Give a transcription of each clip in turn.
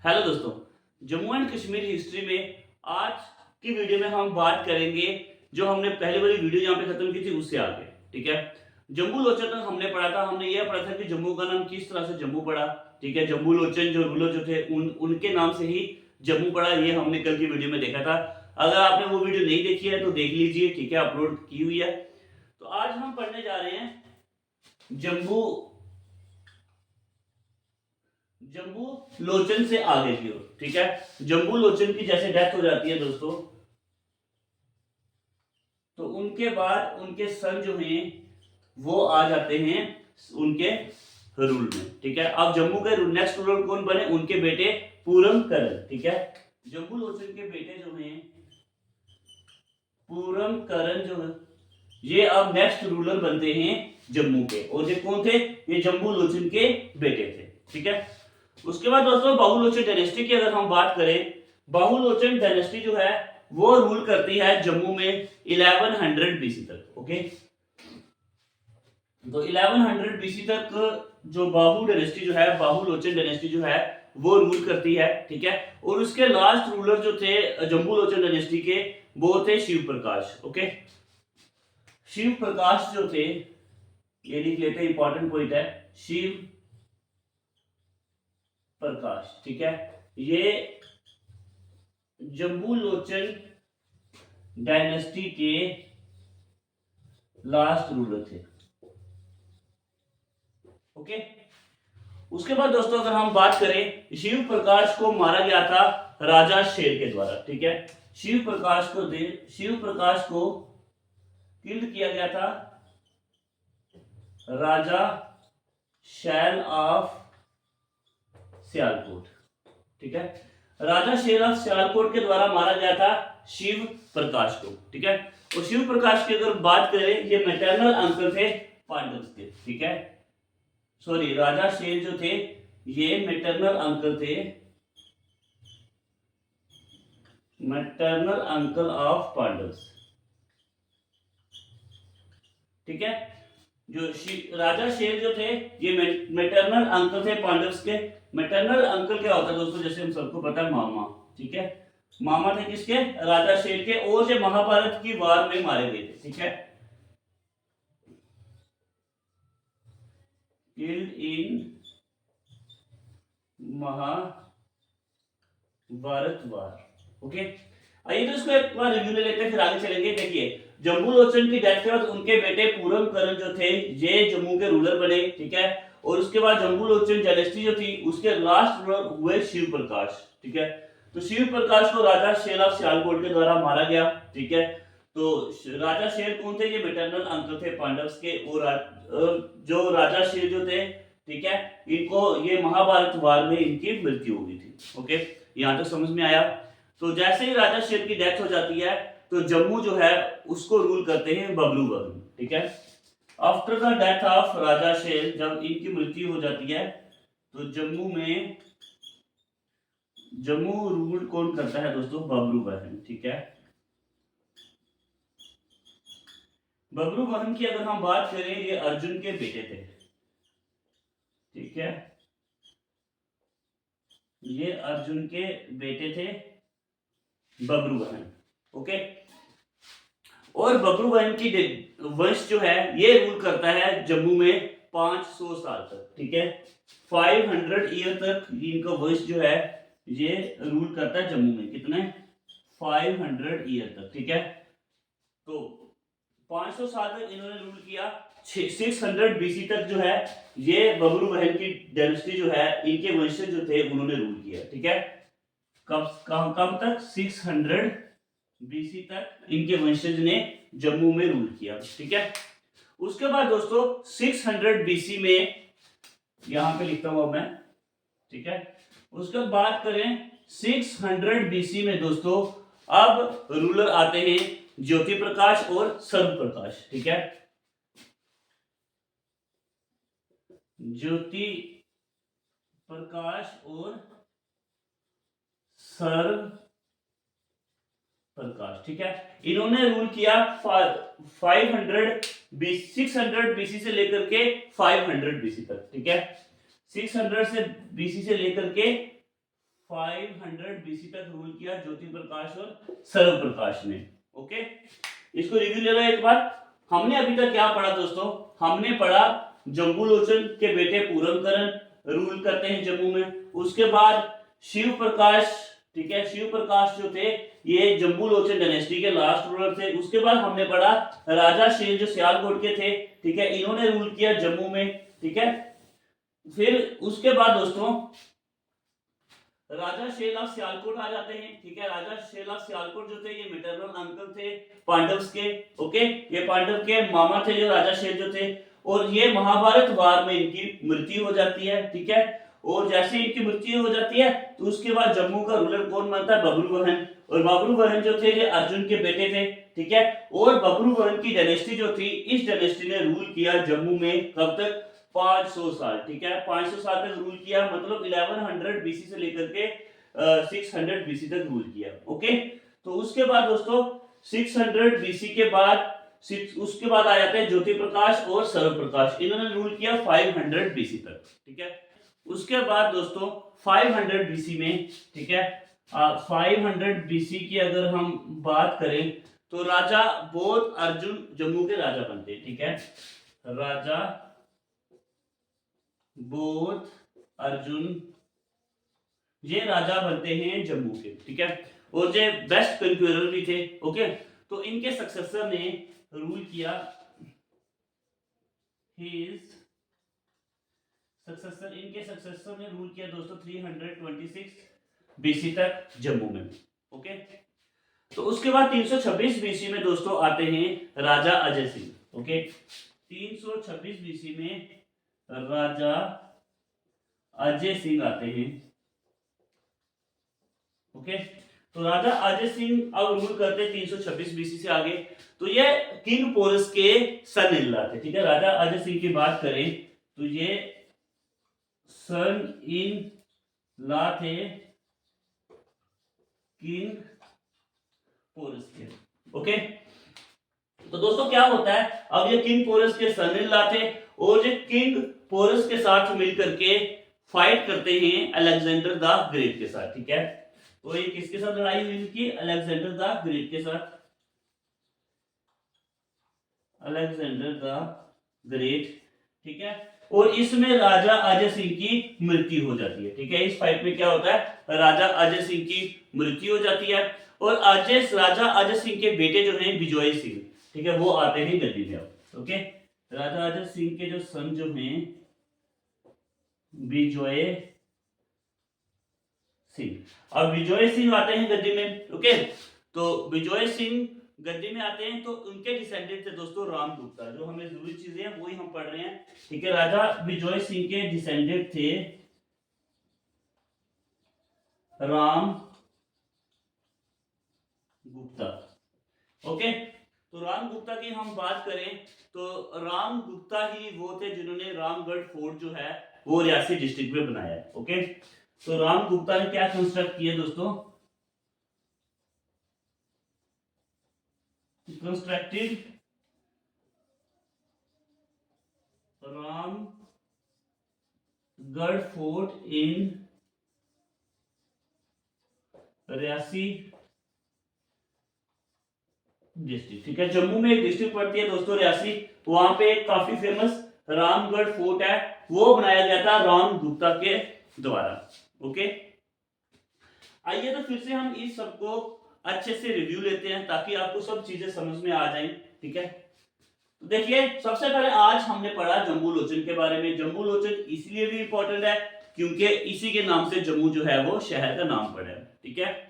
Hello दोस्तों, Jammu and Kashmir history में आज की वीडियो में हम बात करेंगे जो हमने पहले वाली वीडियो जहाँ पे खत्म की थी उससे आगे। ठीक है, जम्बू लोचन तक हमने पढ़ा था। हमने यह पढ़ा था कि जम्मू का नाम किस तरह से जम्मू पड़ा। ठीक है, जम्बू लोचन जो रूलर जो थे उनके नाम से ही जम्मू पड़ा, ये हमने कल की वीडियो में देखा था। अगर आपने वो वीडियो नहीं देखी है तो देख लीजिए, ठीक है, अपलोड की हुई है। तो आज हम पढ़ने जा रहे हैं जम्बू जम्बू लोचन से आगे की ओर। ठीक है, जम्बू लोचन की जैसे डेथ हो जाती है दोस्तों, तो उनके बाद उनके सन जो हैं वो आ जाते हैं उनके रूल में। ठीक है, अब जम्मू के नेक्स्ट रूलर कौन बने? उनके बेटे पूरम करण। ठीक है, जम्बू लोचन के बेटे जो हैं पूरम करण जो है ये अब नेक्स्ट रूलर बनते हैं जम्मू के। और ये कौन थे? ये जम्बू लोचन के बेटे थे। ठीक है, उसके बाद दोस्तों बाहुलोचन डायनेस्टी की अगर हम बात करें, बाहुलोचन डायनेस्टी जो है वो रूल करती है जम्मू में 1100 बीसी तक। ओके, तो 1100 बीसी तक जो बाहु डायनेस्टी जो है, बाहुलोचन डायनेस्टी जो है वो रूल करती है। ठीक है, और उसके लास्ट रूलर जो थे जम्बू लोचन डायनेस्टी के वो थे शिव प्रकाश। ओके, शिव प्रकाश जो थे, ये लिख लेते हैं, इंपॉर्टेंट पॉइंट है, शिव प्रकाश। ठीक है, ये जम्बू लोचन डायनेस्टी के लास्ट रूलर थे। ओके, उसके बाद दोस्तों अगर हम बात करें, शिव प्रकाश को मारा गया था राजा शेर के द्वारा। ठीक है, शिव प्रकाश को किल किया गया था राजा शैल ऑफ सियालकोट। ठीक है, राजा शेर ऑफ सियालकोट के द्वारा मारा गया था शिव प्रकाश को। ठीक है, और शिव प्रकाश की अगर बात करें, ये मैटरनल अंकल थे पांडव के। ठीक है, सॉरी, राजा शेर जो थे ये मैटरनल अंकल थे, मैटरनल अंकल ऑफ पांडव। ठीक है, जो राजा शेर जो थे ये मैटरनल अंकल थे पांडव के। मैटरनल अंकल क्या होता है दोस्तों? जैसे हम सबको पता है, मामा। ठीक है, मामा थे किसके? राजा शेर के, और जो महाभारत की वार में मारे गए थे। ठीक है, killed in Mahabharat war. Okay, आइए तो इसको एक बार रिव्यू ले लेते हैं, फिर आगे चलेंगे। देखिए, जम्बू लोचन की डेथ के बाद उनके बेटे पूरम करण जो थे ये जम्मू के रूलर बने। ठीक है, और उसके बाद जम्बू लोचन डायनेस्टी जो थी उसके लास्ट रूलर हुए शिव प्रकाश। ठीक है, तो शिव प्रकाश को राजा शेर ऑफ सियालकोट के द्वारा मारा गया। ठीक है, तो राजा शेर कौन थे? ये मैटरनल अंकल थे पांडव्स के। और जो राजा शेर जो थे, ठीक है, इनको ये महाभारत वार में इनकी मृत्यु हुई थी। ओके, यहां तक समझ में आया? तो जैसे ही राजा शेर की डेथ हो जाती है तो जम्मू जो है उसको रूल करते हैं बबरू बहन। ठीक है, आफ्टर द डेथ ऑफ राजा शेर, जब इनकी मृत्यु हो जाती है तो जम्मू रूल कौन करता है दोस्तों? बबरू बहन। ठीक है, बबरू बहन की अगर हम बात करें, ये अर्जुन के बेटे थे। ठीक है, ये अर्जुन के बेटे थे बबरू बहन। ओके, और बबरू बहन की वंश जो है ये रूल करता है जम्मू में 500 साल तक। ठीक है, 500 ईयर तक इनका वंश जो है ये रूल करता है जम्मू में। कितने? 500 ईयर तक। ठीक है, तो 500 साल तक इन्होंने रूल किया। 600 बीसी तक जो है ये बबरू बहन की डायनेस्टी जो है, इनके वंशज जो थे उन्होंने रूल किया। ठीक है, कब तक? 600 बीसी तक इनके वंशज ने जम्मू में रूल किया। ठीक है, उसके बाद दोस्तों 600 बीसी में, यहां पे लिखता हूं मैं। ठीक है, उसके बाद बात करें 600 बीसी में दोस्तों, अब रूलर आते हैं ज्योति प्रकाश और सर्व प्रकाश। ठीक है, ज्योति प्रकाश और सर्व प्रकाश। ठीक है, इन्होंने रूल किया 600 बीसी से लेकर के 500 बीसी तक। ठीक है, 600 से बीसी से लेकर के 500 बीसी तक रूल किया ज्योति प्रकाश और सर्व प्रकाश ने। ओके, इसको रिव्यू ले लो एक बार। हमने अभी तक क्या पढ़ा दोस्तों? हमने पढ़ा जम्बूलोचन के बेटे पूरनकरण रूल करते हैं जम्मू में। उसके बाद शिव प्रकाश, ठीक है, शिव प्रकाश जो थे ये जम्बूलोचन डायनेस्टी के लास्ट रूलर थे। उसके बाद हमने पढ़ा राजा शेर जो सियालकोट के थे, ठीक है, इन्होंने रूल किया जम्मू में, ठीक है। फिर उसके बाद दोस्तों राजा शेर ऑफ सियालकोट आ जाते हैं, ठीक है। राजा शेर ऑफ सियालकोट जो थे ये मैटरनल अंकल थे पांडव्स के। ओके, ये पांडव के मामा थे जो राजा शेर जो थे, और ये महाभारत वार में इनकी मृत्यु हो जाती है, ठीक है। और जैसे इनकी मृत्यु हो जाती है तो उसके बाद जम्मू का रूलर कौन बनता है? बबरूवहन। और बबरूवहन जो थे ये अर्जुन के बेटे थे, ठीक है। और बबरूवहन की डायनेस्टी जो थी, इस डायनेस्टी ने रूल किया जम्मू में कब तक? 500 साल, ठीक है। 500 साल तक रूल किया, मतलब 1100 बीसी से लेकर के 600 बीसी तक रूल किया। ओके, तो उसके बाद दोस्तों 600 बीसी के बाद उसके बाद आ जाते हैं ज्योति प्रकाश और सर्व प्रकाश। इन्होंने रूल किया 500 बीसी तक, ठीक है। उसके बाद दोस्तों 500 बीसी में, ठीक है, 500 बीसी की अगर हम बात करें तो राजा बोध अर्जुन जम्मू के राजा बनते हैं, ठीक है। राजा बोध अर्जुन ये राजा बनते हैं जम्मू के, ठीक है। और ये बेस्ट कंक्यूरर भी थे। ओके, तो इनके सक्सेसर ने रूल किया, इनके सक्सेसर ने रूल किया दोस्तों 326 बीसी तक जम्मू में। ओके, तो उसके बाद 326 बीसी में दोस्तों आते हैं राजा अजय सिंह। ओके, 326 बीसी में राजा अजय सिंह आते हैं। ओके, तो राजा अजय सिंह अब रूल करते हैं 326 बीसी से आगे। तो ये किंग पोरस के सन इन लॉ थे, ठीक है। राजा अजय सिंह की बात करें तो ये सन इन लॉ थे किंग पोरस के। ओके, तो दोस्तों क्या होता है, अब ये किंग पोरस के सन इन लॉ थे और ये किंग पोरस के साथ मिलकर के फाइट करते हैं अलेक्जेंडर द ग्रेट के साथ, ठीक है। तो ये किसके साथ लड़ाई हुई इनकी? अलेक्जेंडर द ग्रेट के साथ, अलेक्जेंडर द ग्रेट, ठीक है। और इसमें राजा अजय सिंह की मृत्यु हो जाती है, ठीक है। इस फाइट में क्या होता है, राजा अजय सिंह की मृत्यु हो जाती है और राजा अजय सिंह के बेटे जो हैं विजय सिंह, ठीक है, वो आते हैं गद्दी में। ओके, राजा अजय सिंह के जो सन जो हैं विजय सिंह, अब विजय सिंह आते हैं गद्दी में। ओके, तो विजय सिंह गद्दी में आते हैं तो उनके डिसेंडेंट थे दोस्तों रामगुप्ता। जो हमें जरूरी चीजें हैं वही हम पढ़ रहे हैं, ठीक है। राजा विजय सिंह के डिसेंडेंट थे राम गुप्ता। ओके, तो राम गुप्ता की हम बात करें तो राम गुप्ता ही वो थे जिन्होंने रामगढ़ फोर्ट जो है वो रियासी डिस्ट्रिक्ट में बनाया है। ओके, तो राम गुप्ता ने क्या कंस्ट्रक्ट किया दोस्तों? कंस्ट्रक्टेड रामगढ़ फोर्ट इन रियासी डिस्ट्रिक्ट, ठीक है। जम्मू में एक डिस्ट्रिक्ट पड़ती है दोस्तों रियासी, वहां पे एक काफी फेमस रामगढ़ फोर्ट है, वो बनाया गया था राम गुप्ता के द्वारा। ओके, आइए तो फिर से हम इस सबको अच्छे से रिव्यू लेते हैं ताकि आपको सब चीजें समझ में आ जाएं, ठीक है। तो देखिए, सबसे पहले आज हमने पढ़ा जम्बूलोचन के बारे में। जम्बूलोचन इसलिए भी इंपॉर्टेंट है क्योंकि इसी के नाम से जम्मू जो है वो शहर का नाम पड़ा है, ठीक है।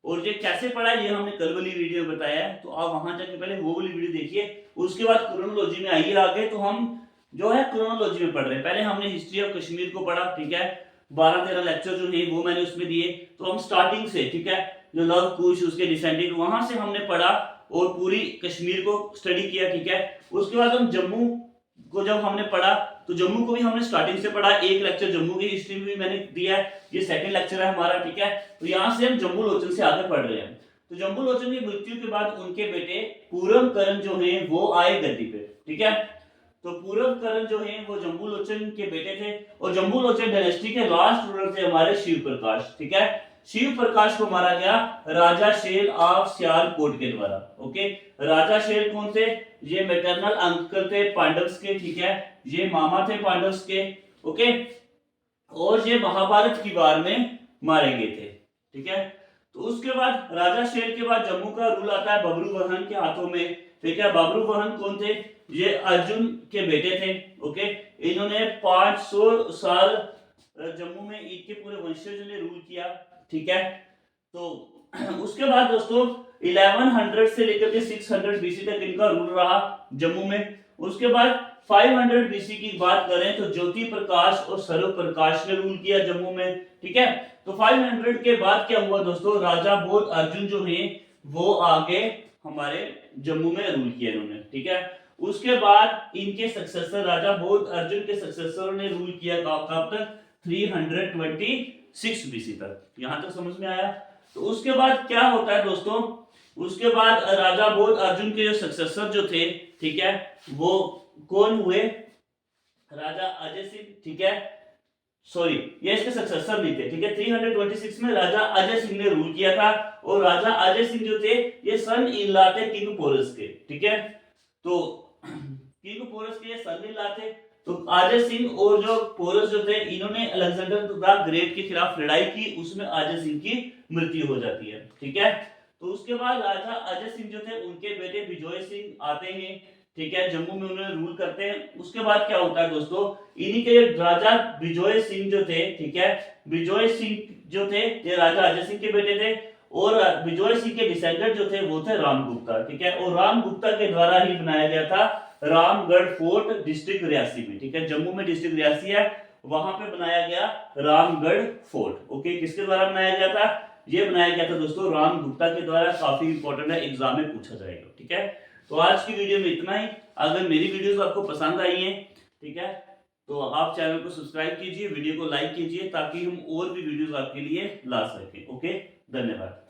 और ये कैसे पढ़ा है ये हमने कल वाली वीडियो में बताया है, तो आप वहां जाके पहले वो वाली वीडियो देखिए। उसके बाद क्रोनोलॉजी में आइए आगे, तो हम जो है क्रोनोलॉजी में पढ़ रहे हैं। पहले हमने हिस्ट्री ऑफ कश्मीर को पढ़ा, ठीक है। 12-13 लेक्चर जो है वो मैंने उसमें दिए। तो हम स्टार्टिंग से, ठीक है, जो लव कुश उसके डिसेंडेंट वहां से हमने पढ़ा और पूरी कश्मीर को स्टडी किया, ठीक है। उसके बाद हम जम्मू को जब हमने पढ़ा तो जम्मू को भी हमने स्टार्टिंग से पढ़ा। एक लेक्चर जम्मू की हिस्ट्री में भी मैंने दिया है, ये सेकंड लेक्चर है हमारा, ठीक है। तो यहाँ से हम जम्बूलोचन से आगे पढ़ रहे हैं। तो जम्बूलोचन की मृत्यु के बाद उनके बेटे पूरनकरण जो हैं वो आए गद्दी पे, ठीक है। तो पूरब करण जो है वो जम्बू लोचन के बेटे थे और जम्बू लोचन डायनेस्टी के लास्ट रूलर थे हमारे शिव प्रकाश। ठीक है, शिव प्रकाश को मारा गया राजा शेर ऑफ सियालकोट के द्वारा। ओके, राजा शेर कौन थे? ये मैटरनल अंकल थे पांडव्स के। ठीक है, ये मामा थे पांडव्स के। ओके, और ये महाभारत की वार में मारे गए थे। ठीक है, तो उसके बाद राजा शेर के बाद जम्मू का रूल आता है बब्रुवाहन के हाथों में। ठीक है, बब्रुवाहन कौन थे? ये अर्जुन के बेटे थे। ओके, इन्होंने 500 साल जम्मू में इनके पूरे वंशज ने रूल किया। ठीक है, तो उसके बाद दोस्तों 1100 से लेकर के 600 बीसी तक इनका रूल रहा जम्मू में। उसके बाद 500 बीसी की बात करें तो ज्योति प्रकाश और सर्व प्रकाश ने रूल किया जम्मू में। ठीक है, तो 500 के बाद क्या हुआ दोस्तों? राजा बोध अर्जुन जो है वो आगे हमारे जम्मू में रूल किया इन्होंने। ठीक है, उसके बाद इनके सक्सेसर राजा बोध अर्जुन के सक्सेसरों ने रूल किया कब तक? 326 बीसी तक। यहां तक समझ में आया? तो उसके बाद क्या होता है दोस्तों? उसके बाद राजा बोध अर्जुन के जो सक्सेसर जो थे, ठीक है, वो कौन हुए? राजा अजय सिंह। ठीक है, सॉरी ये इसके सक्सेसर नहीं थे। ठीक है, 326 में राजा अजय सिंह ने रूल किया था और राजा अजय सिंह जो थे ये सन इन लॉ थे किंग पोरस के। ठीक है, तो किंग पोरस के सन इन लॉ थे। तो अजय सिंह और जो पोरस जो थे इन्होंने अलेक्जेंडर द ग्रेट के खिलाफ लड़ाई की, उसमें अजय सिंह की मृत्यु हो जाती है। ठीक है, तो उसके बाद राजा अजय सिंह जो थे उनके बेटे विजय सिंह आते हैं। ठीक है, जम्मू में उन्होंने रूल करते हैं। उसके बाद क्या होता है दोस्तों? इन्हीं के राजा विजय सिंह जो थे, ठीक है, विजय सिंह जो थे ये राजा अजय सिंह के बेटे थे और विजय सिंह के डिसेंडेंट जो थे वो थे राम गुप्ता। ठीक है, और राम गुप्ता के द्वारा ही बनाया गया था रामगढ़ फोर्ट डिस्ट्रिक्ट रियासी में। ठीक है, जम्मू में डिस्ट्रिक्ट रियासी है, वहां पे बनाया गया रामगढ़ फोर्ट। ओके, किसके द्वारा बनाया गया था? ये बनाया गया था दोस्तों राम गुप्ता के द्वारा। काफी इंपॉर्टेंट है, एग्जाम में पूछा जाएगा। ठीक है, तो आज की वीडियो में इतना ही। अगर मेरी वीडियोस आपको पसंद आई है, ठीक है, तो आप चैनल को सब्सक्राइब कीजिए, वीडियो को लाइक कीजिए ताकि हम और भी वीडियोस आपके लिए ला सकें। ओके, धन्यवाद।